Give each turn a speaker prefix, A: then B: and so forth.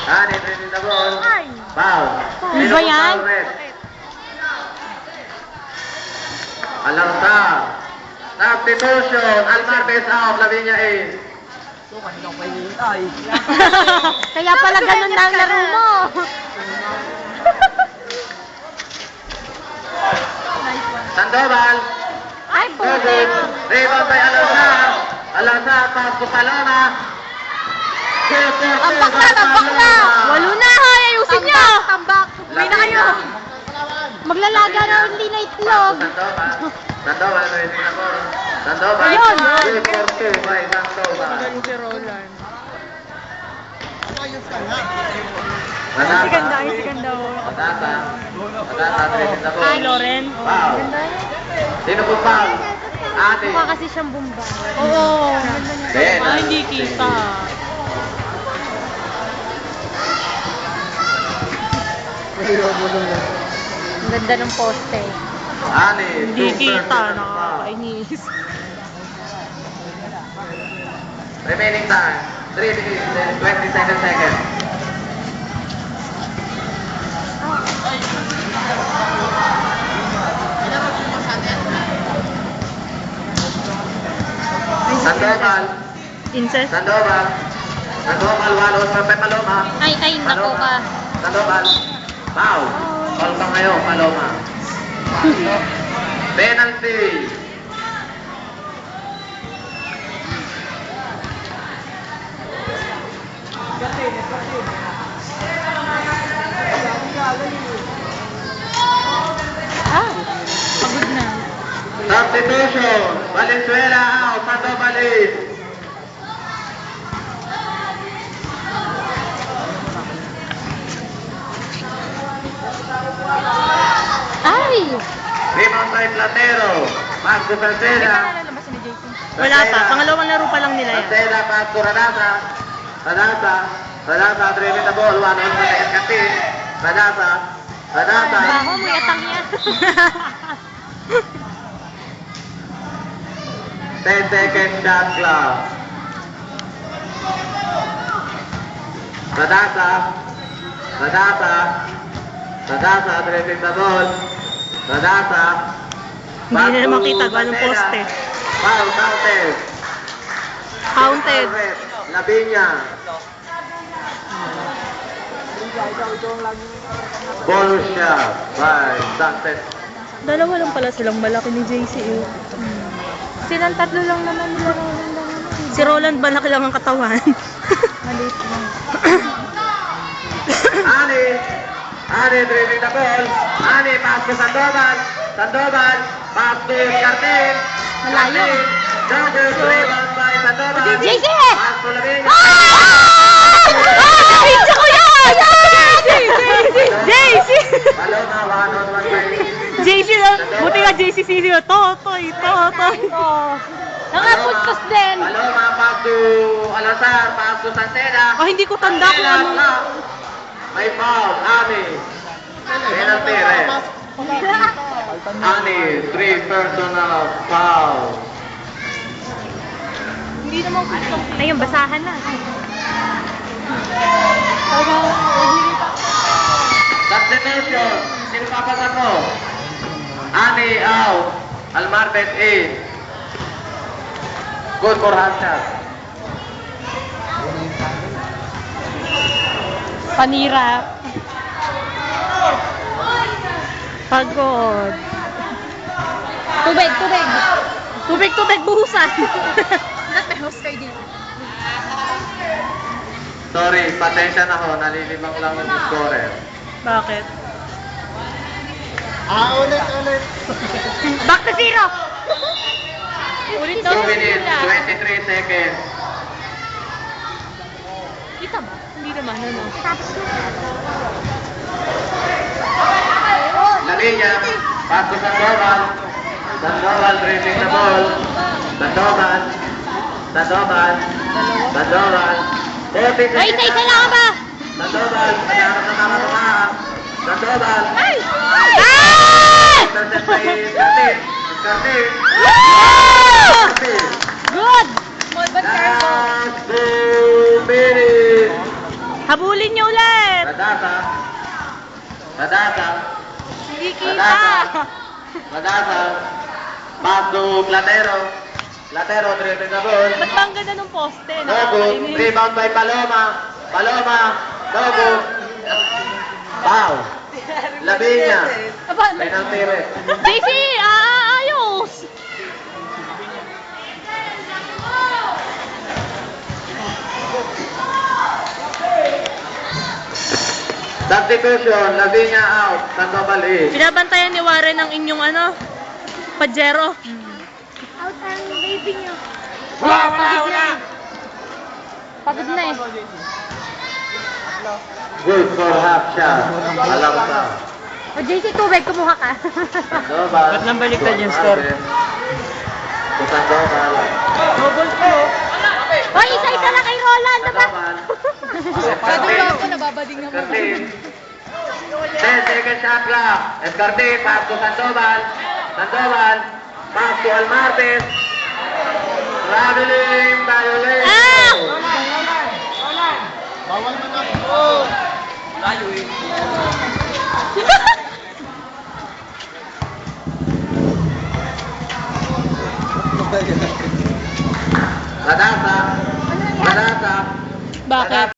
A: Ani, training the ball. Foul.
B: Ano ba yan?
A: Alarta. Substitution. Almarvez out. Lavinia in.
B: Kaya pala ganun na ang laro mo.
A: Sandoval.
B: Ay, puti.
A: Rebound by Alazar. Alazar, pass to Paloma.
B: Tambak na! Walo na, hay! Ayusin nyo! Tambak! Uwi na kayo! Maglalaga na hindi na itlog.
A: Sandoval, ready na po. Sandoval.
B: Ayun!
A: Good for two by Sandoval.
B: Magaling si Roland.
A: Madata.
B: Si ganda, si ganda.
A: Madata. Madata, ready na po.
B: Hi, Loren.
A: Wow. Sino po foul? Ate.
B: Mukha kasi siyang bumbay. Oo.
A: Ah,
B: hindi kita. Ang ganda ng poste.
A: Ani.
B: Hindi kita, nakakainis.
A: Remaining time. 3 minutes, 27 seconds. Sandoval.
B: Incest?
A: Sandoval. Sandoval, Walos, Pepe Paloma.
B: Ay, nako ka.
A: Sandoval. Foul. Foul pa ngayon, Paloma. Penalty.
B: Pagod na.
A: Substitution. Valenzuela out. Sandoval in.
B: Ay!
A: Rebound by Platero. Pass to Salceda.
B: Wala pa. Pangalawang laro pa lang nila yan.
A: Salceda, pass to Radata. Radata, driving the ball. One on the second captain. Radata.
B: Baho mo yatang yan.
A: 10 seconds shot clock. Radata, driving the ball. Radata.
B: Hindi na naman kita gawa ng poste.
A: Foul, counted.
B: Counted.
A: Lavinia. Ball shot by Sanchez.
B: Dalawa lang pala silang malaki ni JC. Silang tatlo lang naman nila Roland. Si Roland malaki lang ang katawan. Maliit lang.
A: Ani, driving the ball. Ani, pass to Sandoval. Sandoval, pass to Cartel.
B: Malayo.
A: Double rebound by Sandoval.
B: JC!
A: Pass to Lavinia.
B: Ah! Hintsa ko yan! JC!
A: Paloma, 1-on-1 by
B: JC lang. Buti nga JC senior. Totoy. Nakaputkas din.
A: Paloma, pass to Alazar, pass to Santena.
B: Oh, hindi ko tanda kung ano.
A: May foul, Ani. Penalty, red. Ani, 3 personal foul.
B: Hindi naman gusto. Ayun, basahan na.
A: Substitution. Sino papasan mo? Ani, out. Almarvez in. Good for hand shot.
B: Panira. Pagod. Tubig, buhusan. Natehos kayo dito.
A: Sorry, pasensya na ho. Nalilibang lang ng scorer.
B: Bakit?
C: Ulit.
B: Back to zero! Ulit
A: 2 minutes, 23 seconds.
B: Kita ba? Hindi naman, ano?
A: Lavinia, pass to Sandoval. Sandoval dribbling the ball. Sandoval. 40 seconds.
B: Ay, isa lang ba?
A: Sandoval, nagharap na nakatumahan. Sandoval.
B: Ay!
A: Intercept by Cartil. Cartil.
B: Good!
A: Last 2 minutes.
B: Habulin niyo ulit!
A: Radasa. Radasa.
B: Hindi
A: Radasa.
B: kita!
A: Radasa. Pass to Platero. Platero, dribbling the ball.
B: Ba't ba ang ganda ng poste?
A: Dogo,
B: Nakakainis.
A: rebound by Paloma. Paloma, Dogo. Foul. Lavinia.
B: Aba,
A: Penalty rin.
B: JC! Ayos!
A: Substitution, Lavinia out. Sandoval in.
B: Binabantayan ni Warren ang inyong Pajero. Out ang baby niyo. Pagod na eh.
A: Good for half shot. Alam pa.
B: O JC, tubig, kumuha ka.
A: Sandoval.
C: Ba't nang baliktad yung score?
A: To Sandoval.
B: Hoy, isa-isa lang kay Roland. Diba?
A: Sandoval.
B: ako, nababading naman.
A: Escartin. 10 second shot clock. Escartin, pass to Sandoval. Sandoval, pass to Almartes. Traveling violation.
B: Ah!
C: Tayo eh.
A: Radasa. Radasa.
B: Bakit?